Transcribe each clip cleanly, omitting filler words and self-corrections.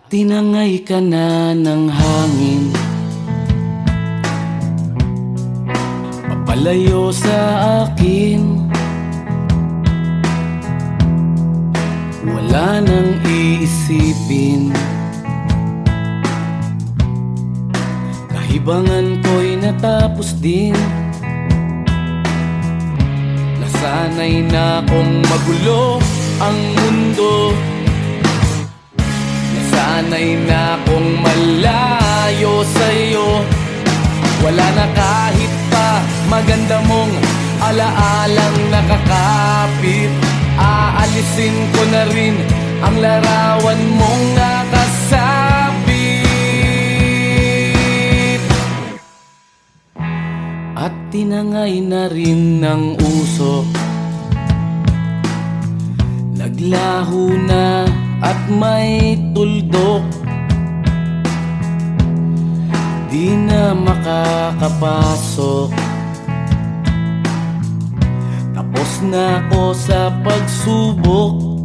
Tinangay ka na ng hangin, papalayo sa akin. Wala nang iisipin, kahibangan ko'y natapos din. Nasanay na kong magulo ang mundo, nasanay na kong malayo sa'yo. Wala na kahit pa maganda mong alaalang nakakapit. Aalisin ko na rin ang larawan mong nakasabit. At tinangay na rin ng usok, naglaho na at may tuldok. Di na makakapasok, tapos na ako sa pagsubok.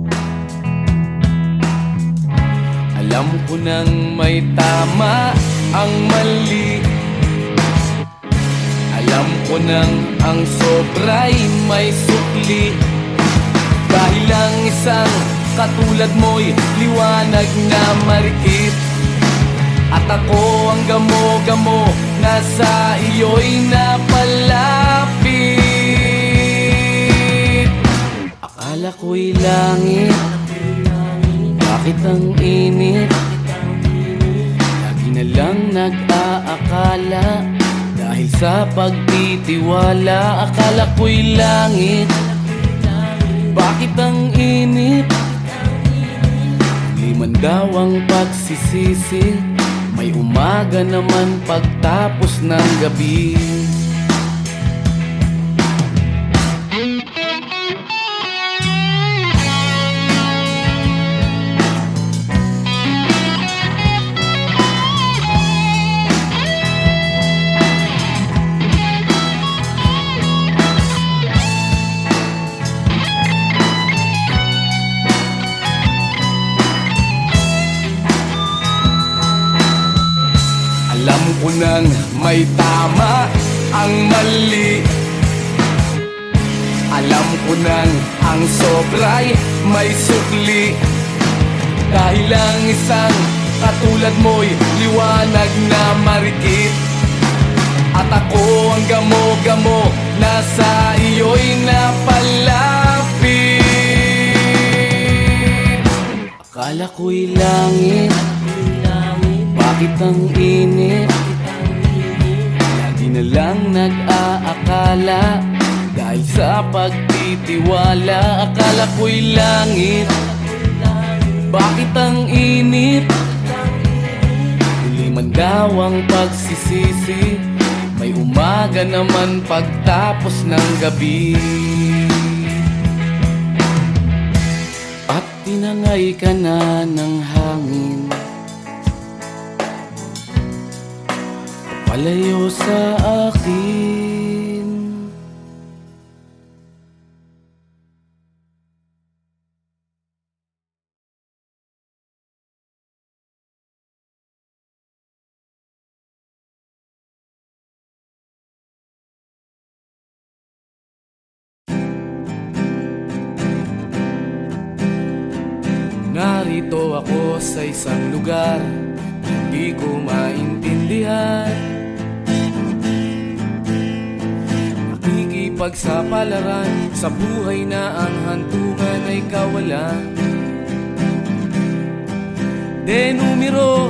Alam ko nang may tama ang mali, alam ko nang ang sobra'y may sukli. Dahil ang isang katulad mo'y liwanag na marikit, at ako ang gamo-gamo na sa iyo'y napalapit. Akala ko'y langit, bakit ang init? Lagi na lang nag-aakala, dahil sa pagtitiwala. Akala ko'y langit, bakit ang init? Di man daw ang pagsisisi, may umaga naman pagtapos ng gabi. Alam ko nang may tama ang mali, alam ko nang ang sobra'y may sukli. Dahil ang isang katulad mo'y liwanag na marikit, at ako ang gamo-gamo na sa iyo'y napalapit. Akala ko'y langit, bakit ang init? Lagi na lang nag-aakala, dahil sa pagtitiwala. Akala ko'y langit, bakit ang init? Huli man daw ang pagsisisi, may umaga naman pagtapos ng gabi. At tinangay ka na ng hangin, palayo sa akin. Narito ako sa isang lugar, hindi ko maintindihan. Pagsapalaran sa buhay na ang hantungan ay kawalan. Denumero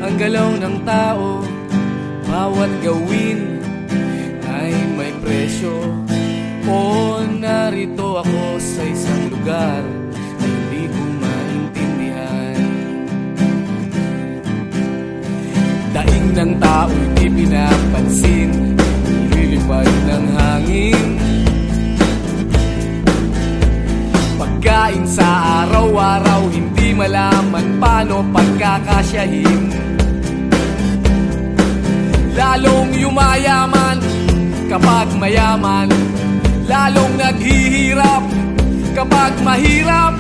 ang galaw ng tao, bawat gawin ay may presyo. O narito ako sa isang lugar na hindi ko maintindihan. Daing ng tao'y di pinapansin, lilipad ng hangin. Pagkain sa araw-araw, hindi malaman paano pagkakasyahin. Lalong yumayaman kapag mayaman, lalong naghihirap kapag mahirap.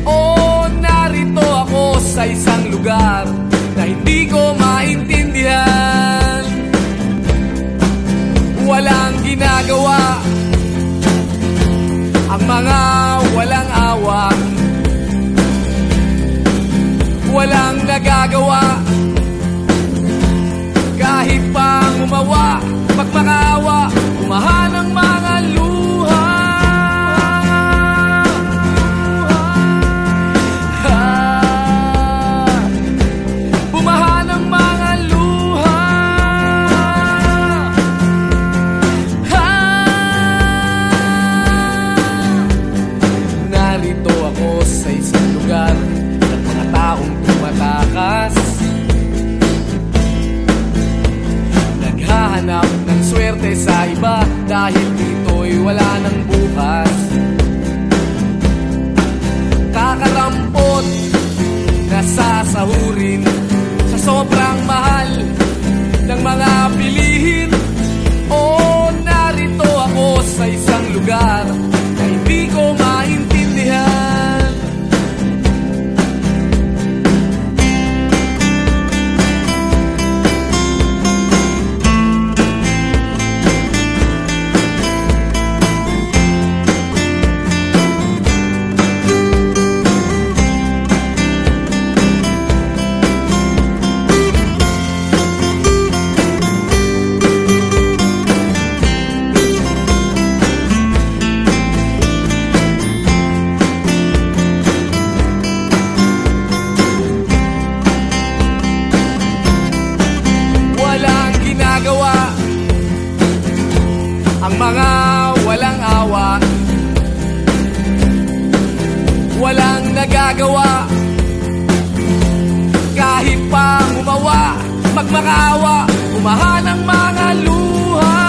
O narito ako sa isa walang nagagawa. Kahit pang umawa, magmakaawa, umahan ang mga luha. Bumahan ang mga luha. Narito ako sa isang lugar ng mga taong tumatakas, naghahanap ng swerte sa iba dahil dito'y wala ng bukas. Kakarampot na sasahurin sa sobrang mahal ng mga bilihin. O narito ako sa isang lugar na hindi ko maintindihan. Ang mga walang awa, walang nagagawa. Kahit pa umawa, magmakaawa, umahan ang mga luha.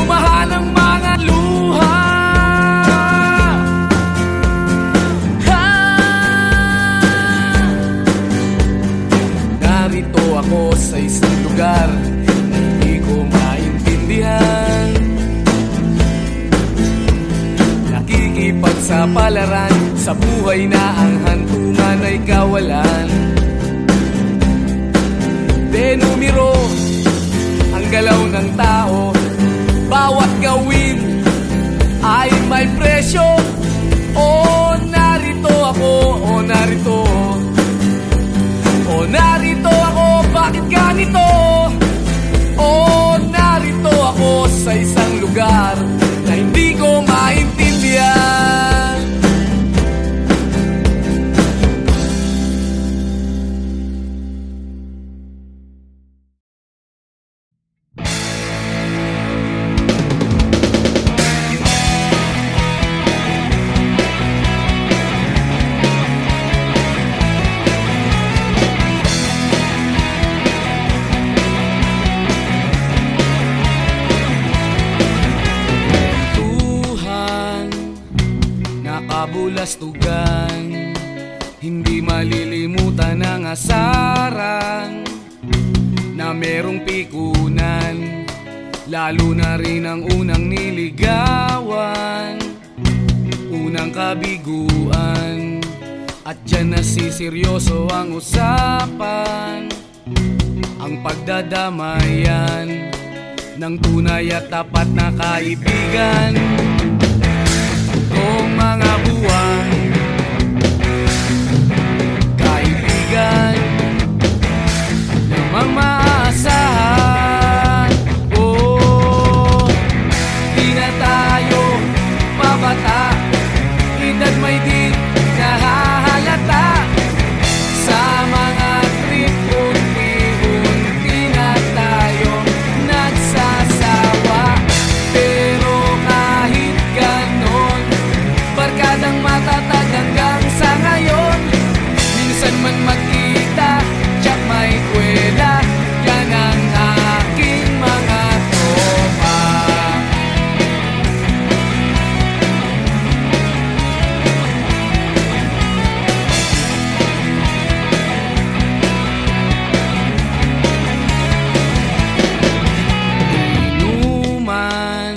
Umahan ang mga luha. Narito ako sa isang lugar na hindi ko maintindihan. Nakikipagsapalaran sa buhay na ang hantungan ay kawalan. Denumero ang galaw ng tao, bawat gawin ay may presyo. O narito ako, o narito, o narito ako, bakit ganito? O narito ako sa isang lugar na hindi ko maintindihan. Kabulastugan, hindi malilimutan ang asaran na merong pikunan, lalo na rin ang unang niligawan, unang kabiguan. At dyan nasiseryoso ang usapan, ang pagdadamayan ng tunay at tapat na kaibigan. Kung mga buwan, kaibigan, namang maaasahan. Oh, di na tayo mabata, edad may di nahahalata. Sa mga trip, unti-unti na tayo nagsasawa. Pero kahit ganon, barkadang matatag hanggang sa ngayon. Minsan man magkita, tiyak may kwela, yan ang aking mga tropa. Inuman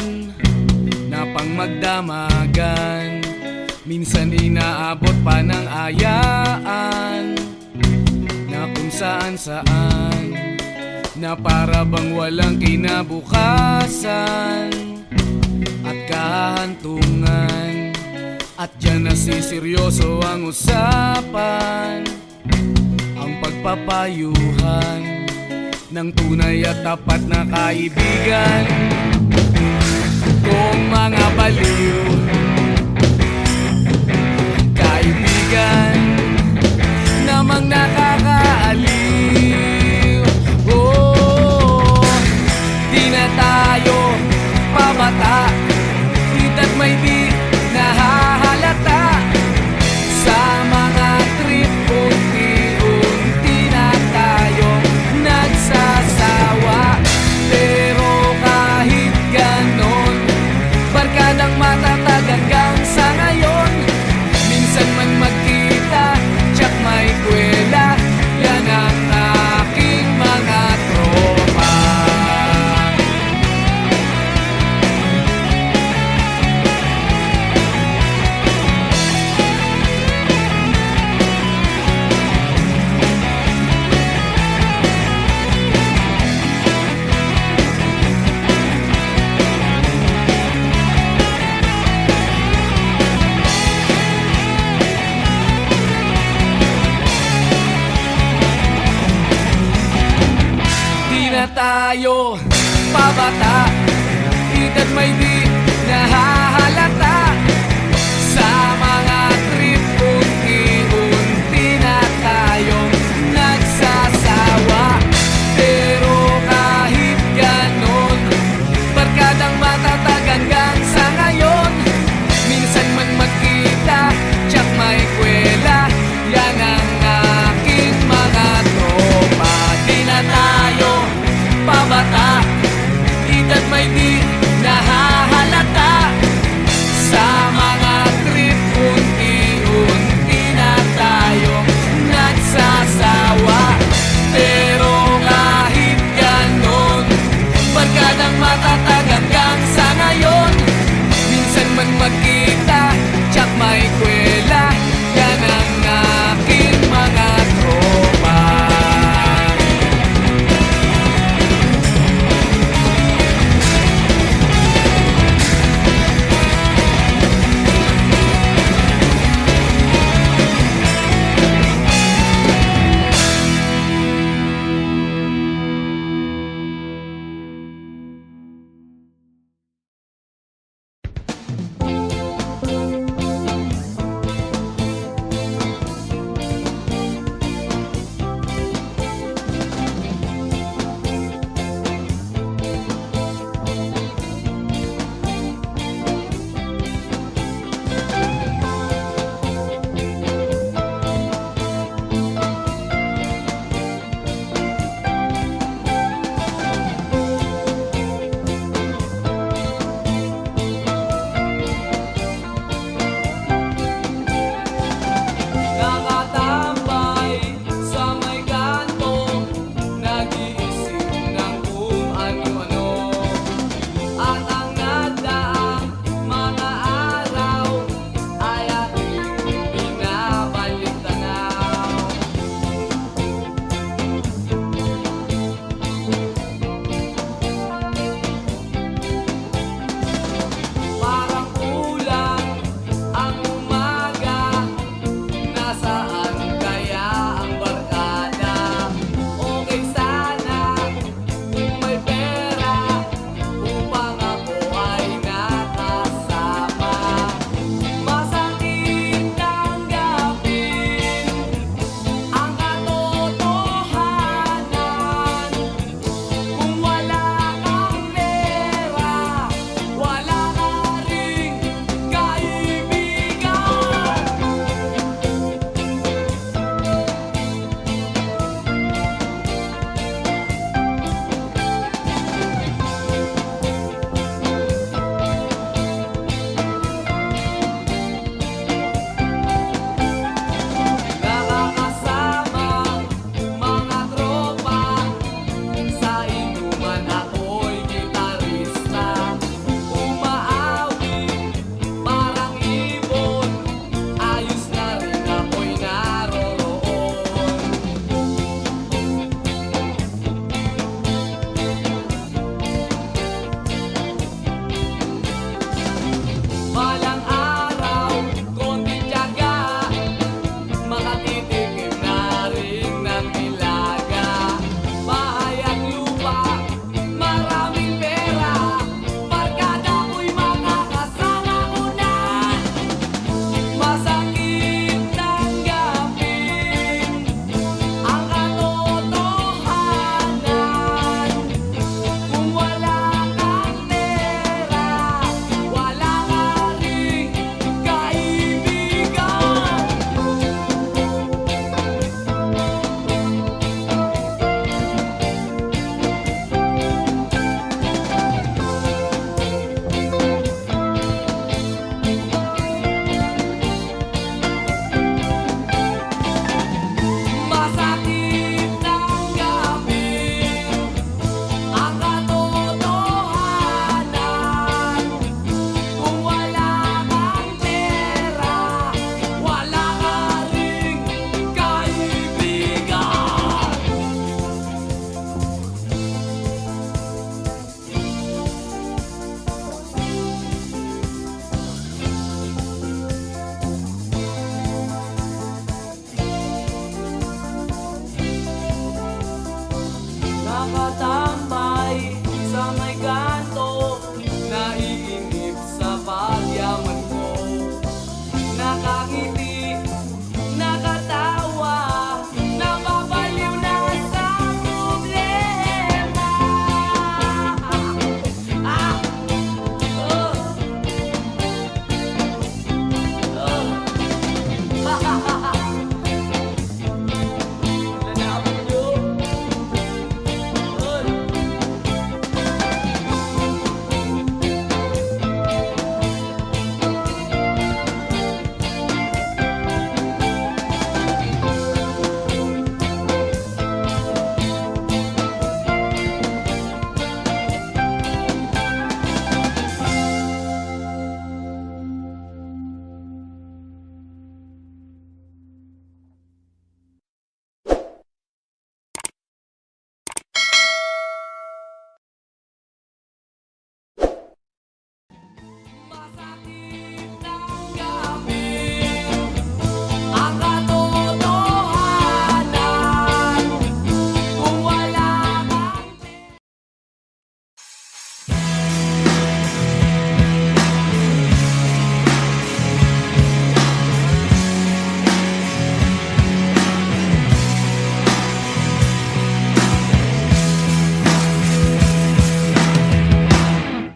na pang magdamagan, minsan inaabot pa ng ayaan, na kung saan-saan, na para bang walang kinabukasan. At kahit hantungan, at dyan nasiseryoso ang usapan, ang pagpapayuhan ng tunay at tapat na kaibigan. Kung mga baliw kaibigan namang nakakaaliw, oh, di na tayo pabata, hita't may di nahahalata. Sa mga trip unti-unti na tayong nagsasawa, pero kahit ganon, barkadang matatag hanggang sa ngayon. Minsan man magkita, tsak may kwela, yan ang aking mga tropa. Tayo pabata, hita't may di nahahalata. Sa mga trip unti-unti na tayong nagsasawa, pero kahit ganon, barkadang matatag hanggang sa ngayon. Minsan man magkita, tsak may kwela, yan ang aking mga tropa. Di na tayo pabata, hita't may di nahahalata. Sa mga trip unti-unti na tayong nagsasawa, pero kahit ganon, barkadang matatag hanggang sa ngayon. Minsan man magkita, tsak may kwela, yan ang aking mga tropa.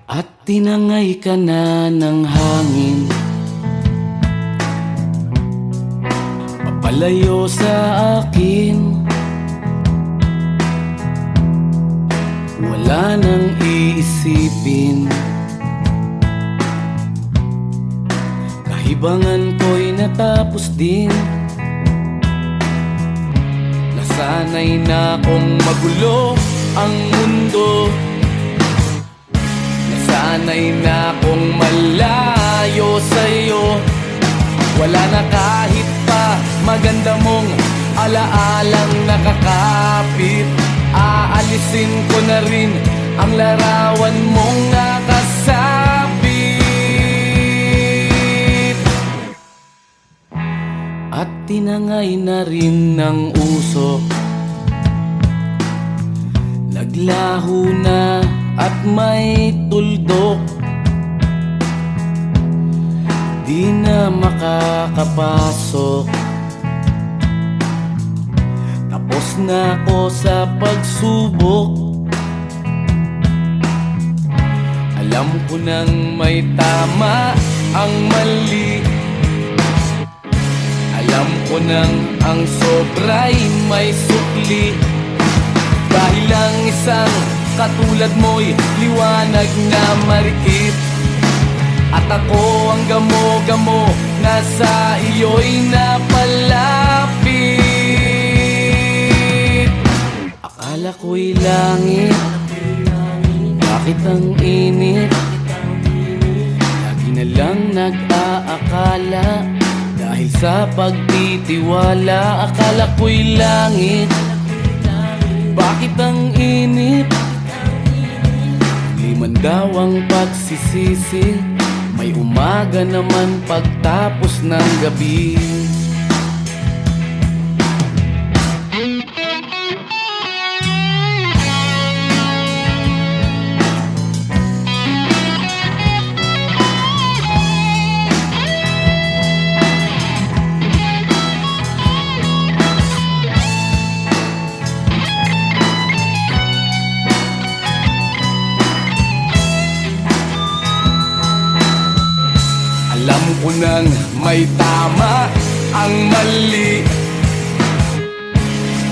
at tinangay ka na ng hangin, papalayo sa akin. Wala nang iisipin, kahibangan ko'y natapos din. Nasanay na kong magulo ang mundo, nasanay na kong malayo sa'yo. Wala na kahit pa maganda mong alaalang nakakapit. Aalisin ko na rin ang larawan mong nakasabit, at tinangay na rin ng usok. Naglaho na at may tuldok, di na makakapasok. Tapos na ako sa pagsubok. Alam ko nang may tama ang mali, alam ko nang ang sobra'y may sukli. Dahil lang isang katulad mo'y liwanag na marikit, at ako ang gamo-gamo na sa iyo'y napalapit. Akala ko'y langit, bakit ang init? Lagi na lang nag-aakala, dahil sa pagtitiwala. Akala ko'y langit, bakit ang init? Liman daw ang pagsisisi, may umaga naman pagtapos ng gabi. Alam ko nang may tama ang mali,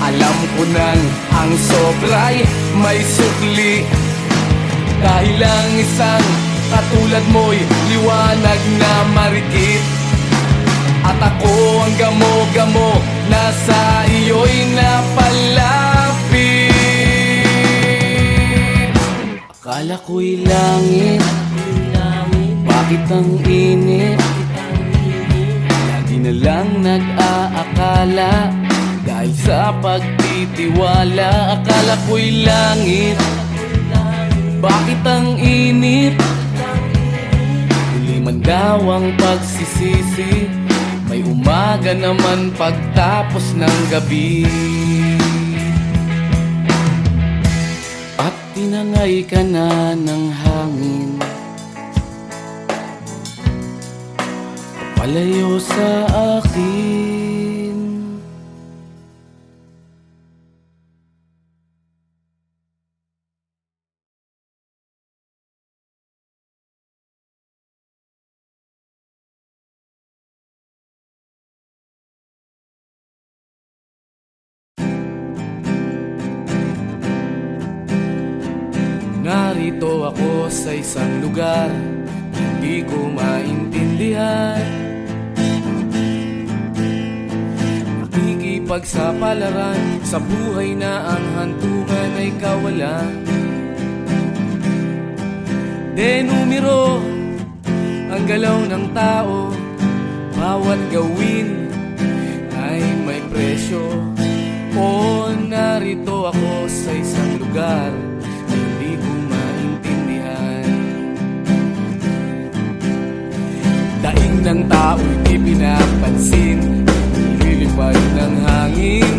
alam ko nang ang sobra'y may sukli. Dahil lang isang katulad mo'y liwanag na marikit, at ako ang gamo-gamo na sa iyo'y napalapit. Akala ko'y langit, bakit ang init? Lagi na lang nag-aakala, dahil sa pagtitiwala. Akala ko'y langit, bakit ang init? Huli man daw ang pagsisisi, may umaga naman pagtapos ng gabi. At tinangay ka na ng hangin, palayo sa akin. Narito ako sa isang lugar, hindi ko maintindihan. Pagsapalaran sa buhay na ang hantungan ay kawalan. Denumero ang galaw ng tao, bawat gawin ay may presyo. O narito ako sa isang lugar na hindi ko maintindihan. Daing ng tao'y di pinapansin, lilipad ng hangin.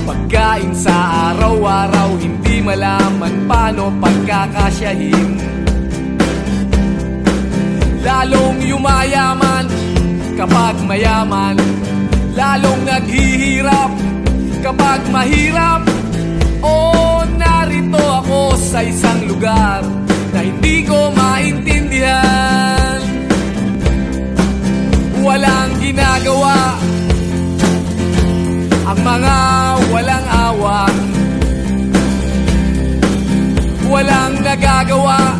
Pagkain sa araw-araw, hindi malaman paano pagkakasyahin. Lalong yumayaman kapag mayaman, lalong naghihirap kapag mahirap. O narito ako ako sa isang lugar na hindi ko maintindihan. Walang ginagawa ang mga walang awa, walang nagagawa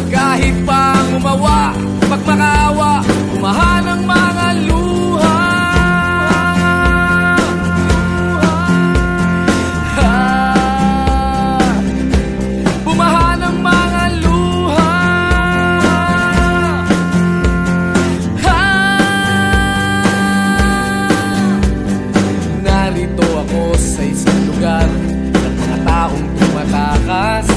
kahit pang umawa, pagmakaawa, umahan ang mga luha. Bumahan ang mga luha. Narito ako sa isang lugar ng mga taong tumatakas,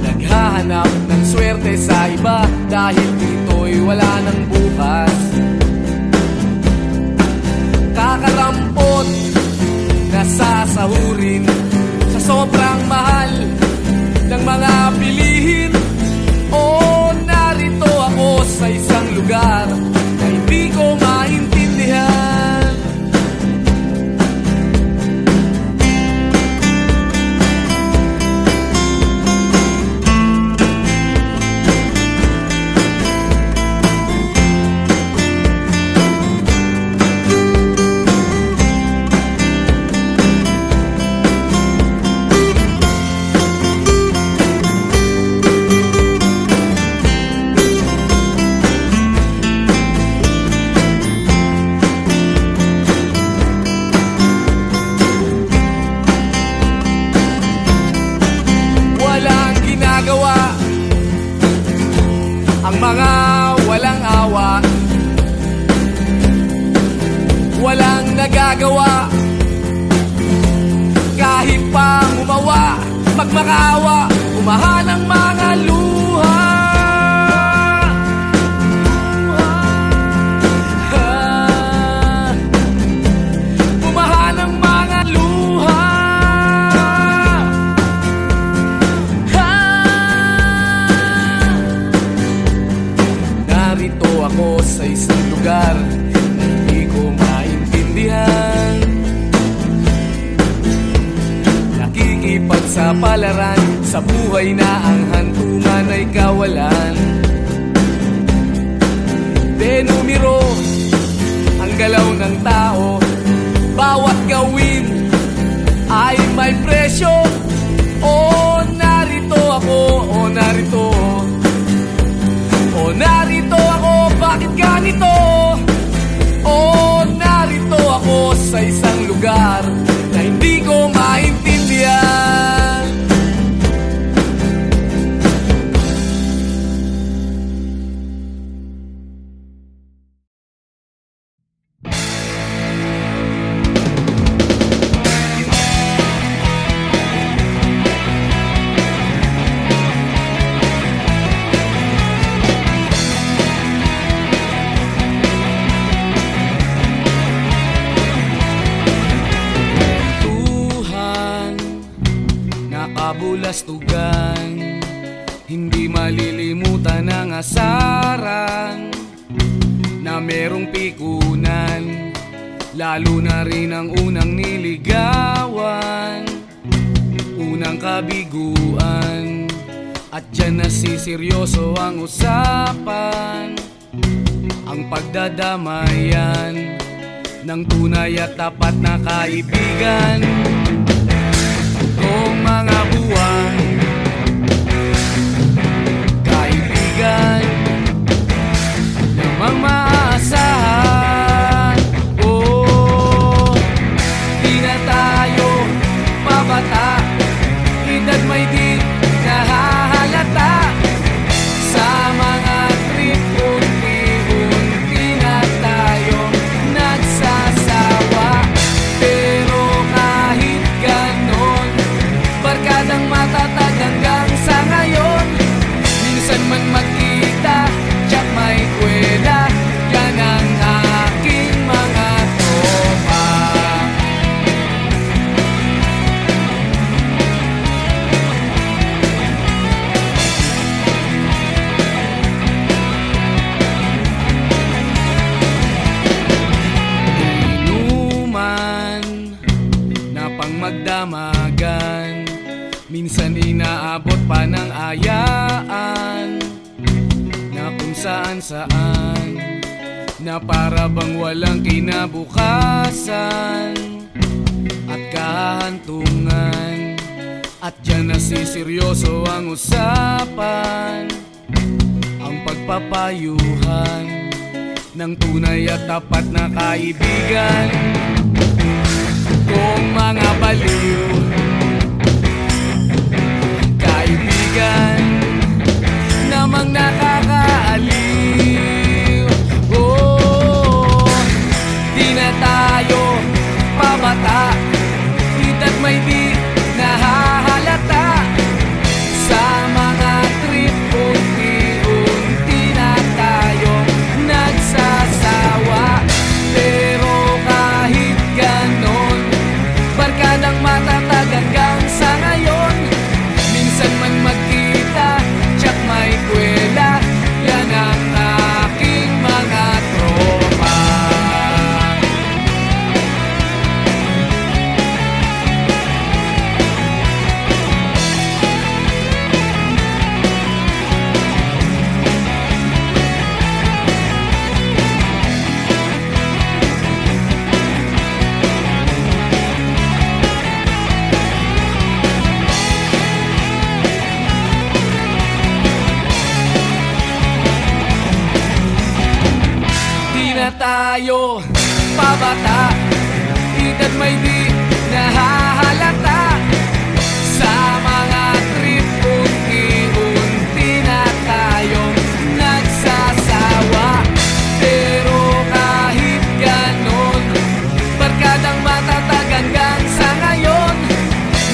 naghahanap ng swerte sa iba dahil dito'y wala ng bukas. Kakarampot na sasahurin sa sobrang mahal ng mga bilihin. O narito ako sa isang lugar na hindi ko maintindihan. Ang mga walang awa, walang nagagawa kahit pang umawa, magmakaawa, umahan ang mga luha. Umahan ang mga luha. Narito ako sa isang lugar na hindi ko maintindihan. Nakikipagsapalaran sa buhay na ang hantungan ay kawalan. Denumero ang galaw ng tao, bawat gawin ay may presyo. O narito ako, o narito, o narito ako, bakit ganito? O narito ako sa isang lugar na hindi ko maintindihan. Kabulastugan, hindi malilimutan ang asaran na merong pikunan, lalo na rin ang unang niligawan, unang kabiguan, at dyan nasiseryoso ang usapan, ang pagdadamayan ng tunay at tapat na kaibigan. Kung mga buwan, kaibigan namang maaasahan. Oh, di na tayo mabata, edad may di nahahalata. Sa mga trip, unti-unti na tayo nagsasawa. Pero kahit magdamagan. Minsan inaabot pa ng ayaan na kung saan-saan, na para bang walang kinabukasan at kahantungan. At dyan nasiseryoso ang usapan, ang pagpapayuhan ng tunay at tapat na kaibigan. Kung mga baliw kaibigan namang nakakaaliw, oh, di na tayo pabata, ita't may di nahahalata. Sa mga trip unti-unti na tayong nagsasawa. Pero kahit ganon, barkadang matatag hanggang sa ngayon. Minsan man magkita, tsak may kwela, yan ang aking mga tropa. Tayo pabata, ita't may di nahahalata. Sa mga trip unti-unti na tayong nagsasawa. Pero kahit ganon, barkadang matatag hanggang sa ngayon.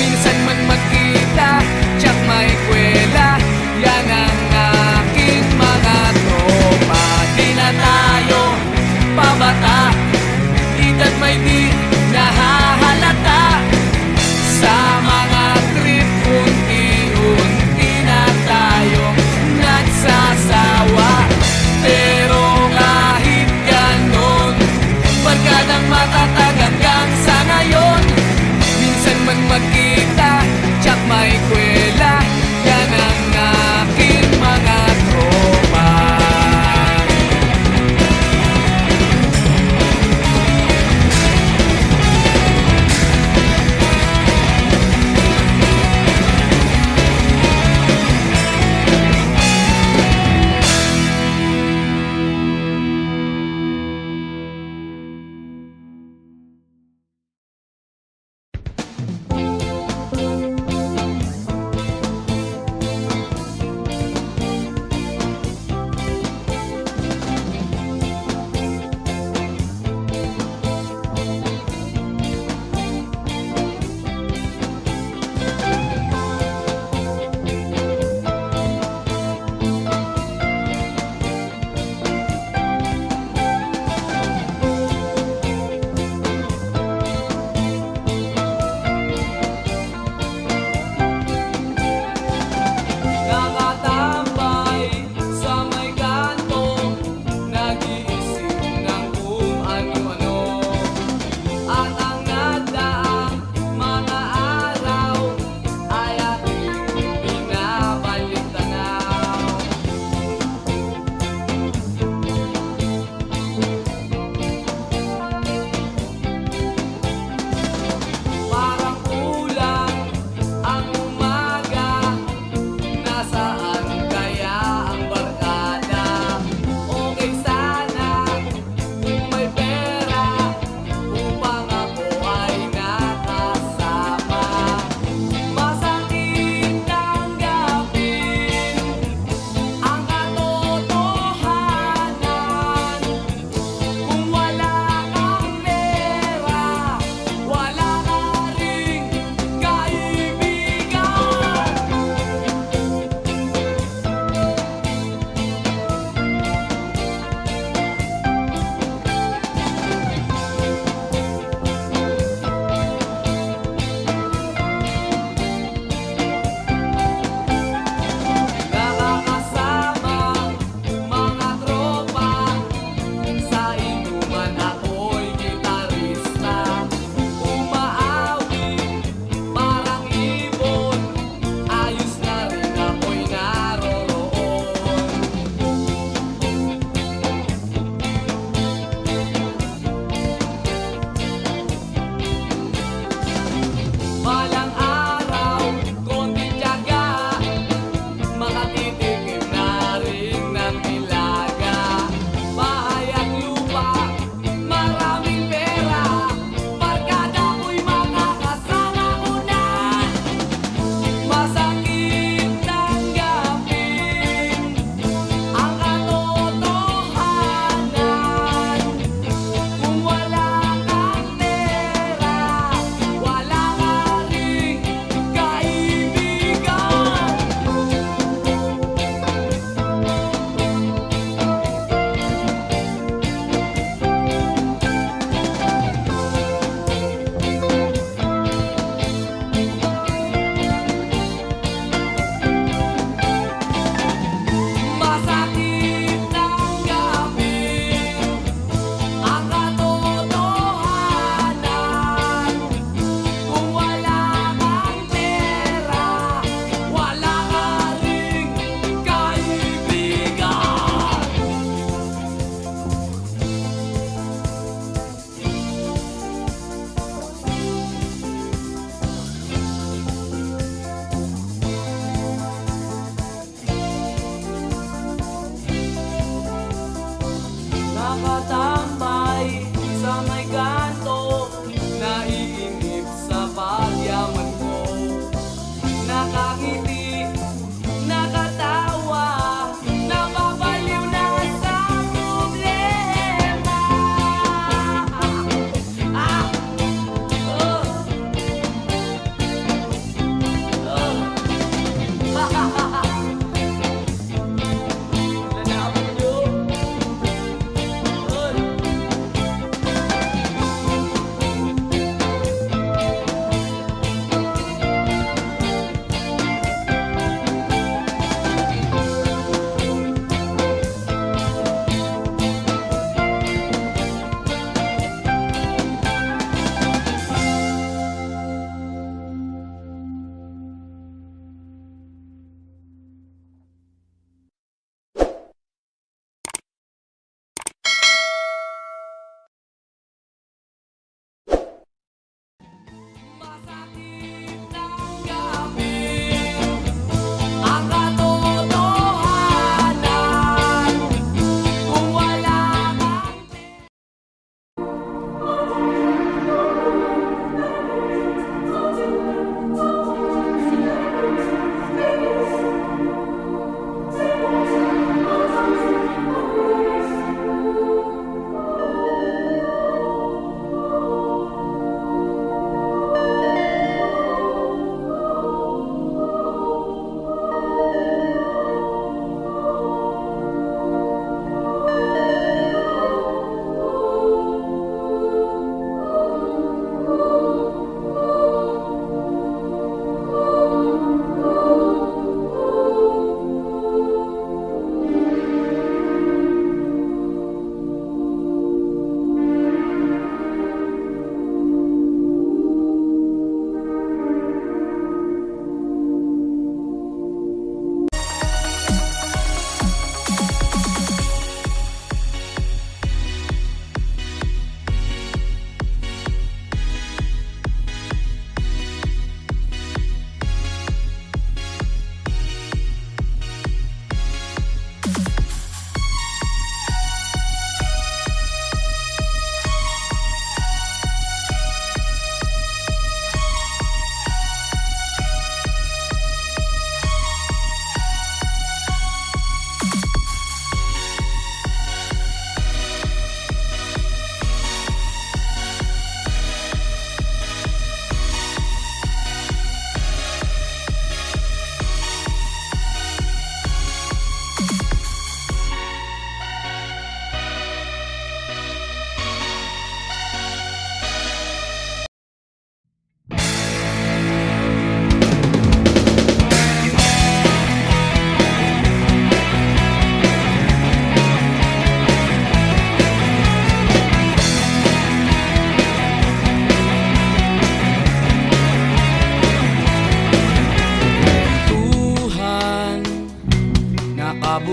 Minsan man magkita, tsak may kwela, yan ang aking mga tropa. Di na tayo pabata, ita't may di nahahalata. Sa mga trip unti-unti na tayong nagsasawa. Pero kahit ganon, barkadang matatag hanggang sa ngayon. Minsan man magkita, tsak may kwela, yan ang aking mga tropa.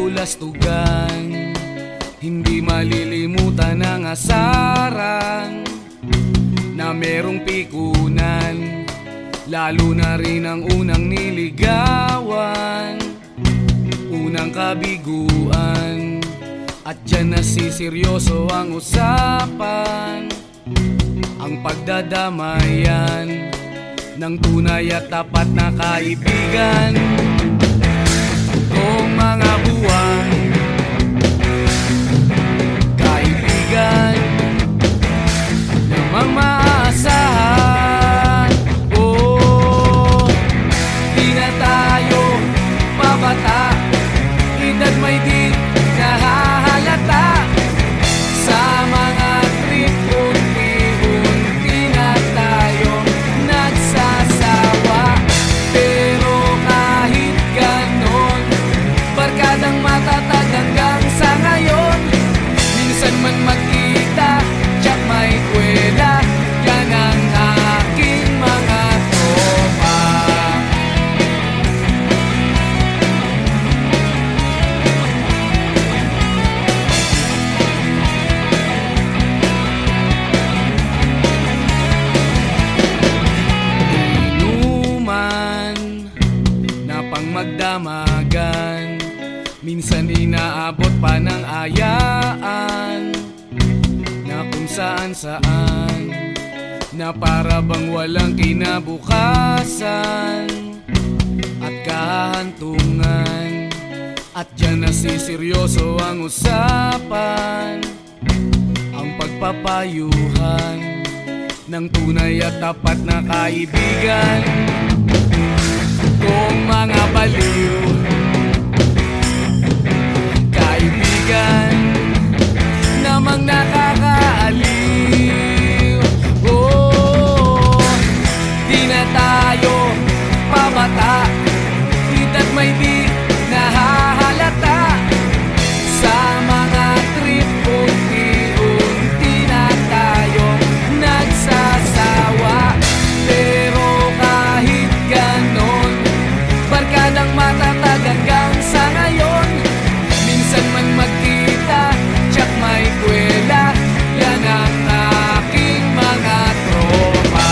kabulastugan, hindi malilimutan ang asaran na merong pikunan, lalo na rin ang unang niligawan, unang kabiguan. At dyan nasiseryoso ang usapan, ang pagdadamayan ng tunay at tapat na kaibigan. Kung mga buwan, kaibigan namang maaasahan. Oh, di na tayo pabata, edad may di nahahalata. Sa mga trip, unti-unti na tayong nagsasawa. Pero kahit ganon, barkadang matatag hanggang sa ngayon. Minsan man magkita, tsak may kwela, yan ang aking mga tropa. Inuman na pang magdamagan, minsan inaabot pa ng ayaan, na kung saan-saan, na para bang walang kinabukasan at kahantungan. At dyan nasiseryoso ang usapan, ang pagpapayuhan ng tunay at tapat na kaibigan. Kung mga baliw, kaibigan namang nakakaaliw. Oh, di na tayo pabata, edad may di nahahalata. Sa mga trip, unti-unti na tayong nagsasawa. Pero kahit ganon, barkadang matatag hanggang sa ngayon. Minsan man magkita, tsak may kwela, yan ang aking mga tropa.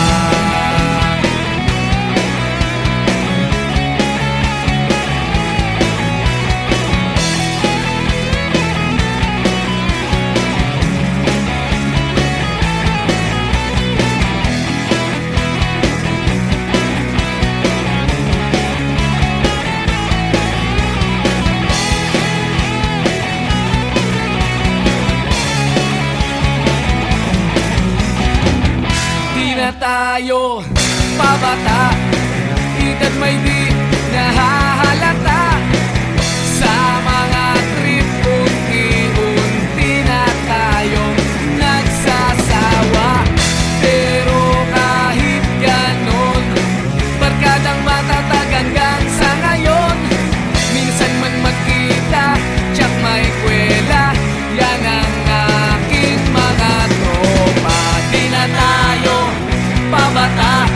Tayo pabata, edad may di nahahalata. Sa mga trip, unti-unti na tayong nagsasawa. Pero kahit ganon, barkadang matatag hanggang sa ngayon. Minsan man magkita, tsak may kwela, yan ang aking mga tropa. Di na tayo pabata,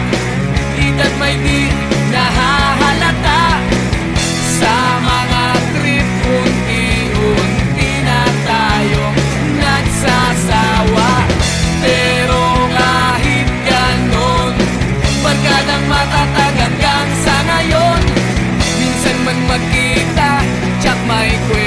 edad may di nahahalata. Sa mga trip, unti-unti na tayong nagsasawa. Pero kahit ganon, barkadang matatag hanggang sa ngayon. Minsan man magkita, tsak may kwela,